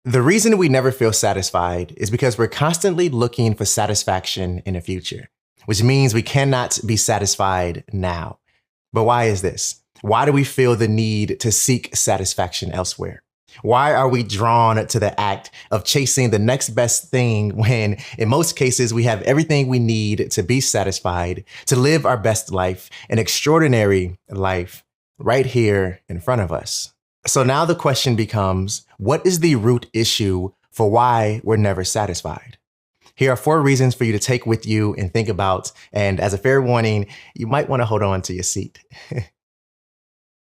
The reason we never feel satisfied is because we're constantly looking for satisfaction in the future, which means we cannot be satisfied now. But why is this? Why do we feel the need to seek satisfaction elsewhere? Why are we drawn to the act of chasing the next best thing when, in most cases, we have everything we need to be satisfied, to live our best life, an extraordinary life, right here in front of us? So now the question becomes, what is the root issue for why we're never satisfied? Here are 4 reasons for you to take with you and think about, and as a fair warning, you might want to hold on to your seat.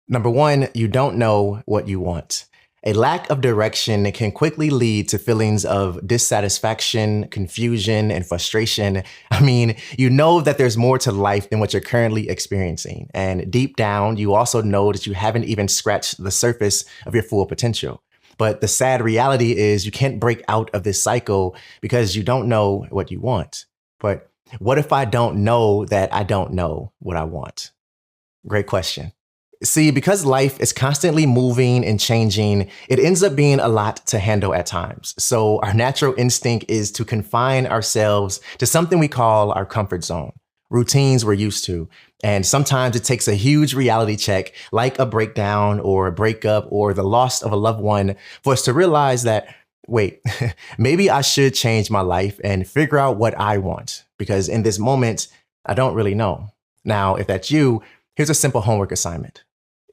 Number 1, you don't know what you want. A lack of direction can quickly lead to feelings of dissatisfaction, confusion, and frustration. I mean, you know that there's more to life than what you're currently experiencing. And deep down, you also know that you haven't even scratched the surface of your full potential. But the sad reality is you can't break out of this cycle because you don't know what you want. But what if I don't know that I don't know what I want? Great question. See, because life is constantly moving and changing, it ends up being a lot to handle at times. So our natural instinct is to confine ourselves to something we call our comfort zone, routines we're used to. And sometimes it takes a huge reality check, like a breakdown or a breakup or the loss of a loved one, for us to realize that, wait, maybe I should change my life and figure out what I want, because in this moment, I don't really know. Now, if that's you, here's a simple homework assignment.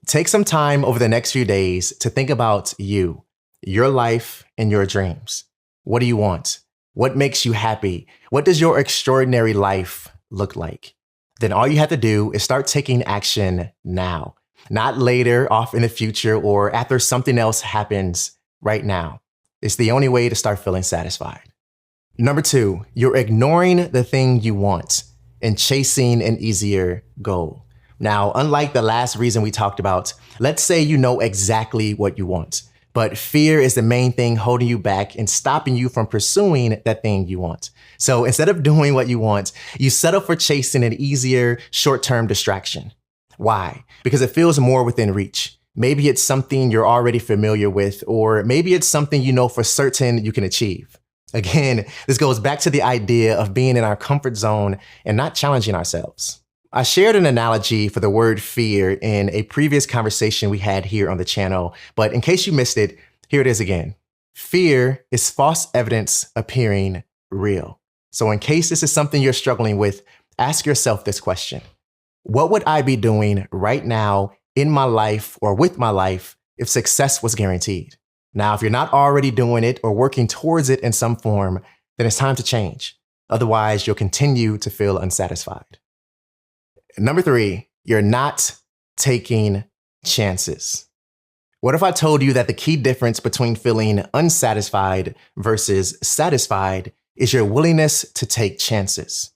Take some time over the next few days to think about you, your life, and your dreams. What do you want? What makes you happy? What does your extraordinary life look like? Then all you have to do is start taking action now, not later, off in the future, or after something else happens. Right now. It's the only way to start feeling satisfied. Number 2, you're ignoring the thing you want and chasing an easier goal. Now, unlike the last reason we talked about, let's say you know exactly what you want, but fear is the main thing holding you back and stopping you from pursuing that thing you want. So instead of doing what you want, you settle for chasing an easier short-term distraction. Why? Because it feels more within reach. Maybe it's something you're already familiar with, or maybe it's something you know for certain you can achieve. Again, this goes back to the idea of being in our comfort zone and not challenging ourselves. I shared an analogy for the word fear in a previous conversation we had here on the channel, but in case you missed it, here it is again. Fear is false evidence appearing real. So in case this is something you're struggling with, ask yourself this question. What would I be doing right now in my life or with my life if success was guaranteed? Now, if you're not already doing it or working towards it in some form, then it's time to change. Otherwise, you'll continue to feel unsatisfied. Number 3, you're not taking chances. What if I told you that the key difference between feeling unsatisfied versus satisfied is your willingness to take chances?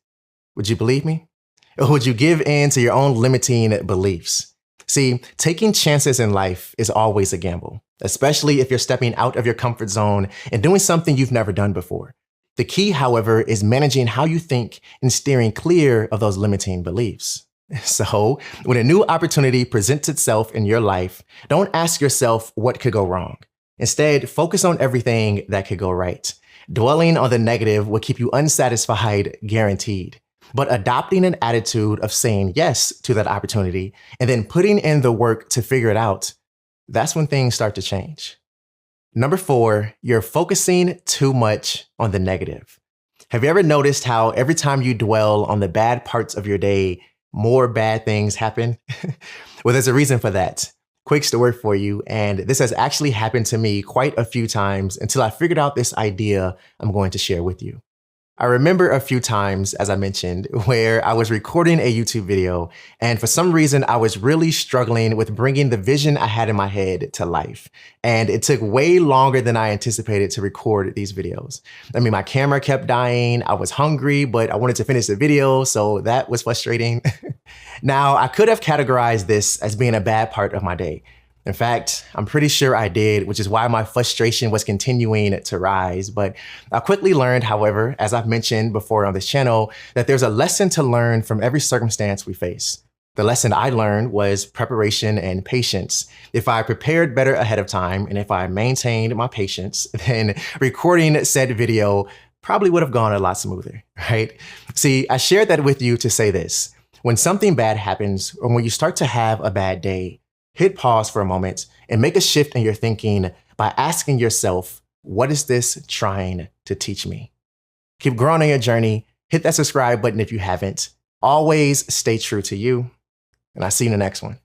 Would you believe me? Or would you give in to your own limiting beliefs? See, taking chances in life is always a gamble, especially if you're stepping out of your comfort zone and doing something you've never done before. The key, however, is managing how you think and steering clear of those limiting beliefs. So, when a new opportunity presents itself in your life, don't ask yourself what could go wrong. Instead, focus on everything that could go right. Dwelling on the negative will keep you unsatisfied, guaranteed. But adopting an attitude of saying yes to that opportunity and then putting in the work to figure it out, that's when things start to change. Number 4, you're focusing too much on the negative. Have you ever noticed how every time you dwell on the bad parts of your day, more bad things happen? Well, there's a reason for that. Quick story for you, and this has actually happened to me quite a few times until I figured out this idea I'm going to share with you. I remember a few times, as I mentioned, where I was recording a YouTube video, and for some reason, I was really struggling with bringing the vision I had in my head to life. And it took way longer than I anticipated to record these videos. I mean, my camera kept dying, I was hungry, but I wanted to finish the video, so that was frustrating. Now, I could have categorized this as being a bad part of my day. In fact, I'm pretty sure I did, which is why my frustration was continuing to rise. But I quickly learned, however, as I've mentioned before on this channel, that there's a lesson to learn from every circumstance we face. The lesson I learned was preparation and patience. If I prepared better ahead of time and if I maintained my patience, then recording said video probably would have gone a lot smoother, right? See, I shared that with you to say this. When something bad happens or when you start to have a bad day, hit pause for a moment and make a shift in your thinking by asking yourself, what is this trying to teach me? Keep growing on your journey. Hit that subscribe button if you haven't. Always stay true to you. And I'll see you in the next one.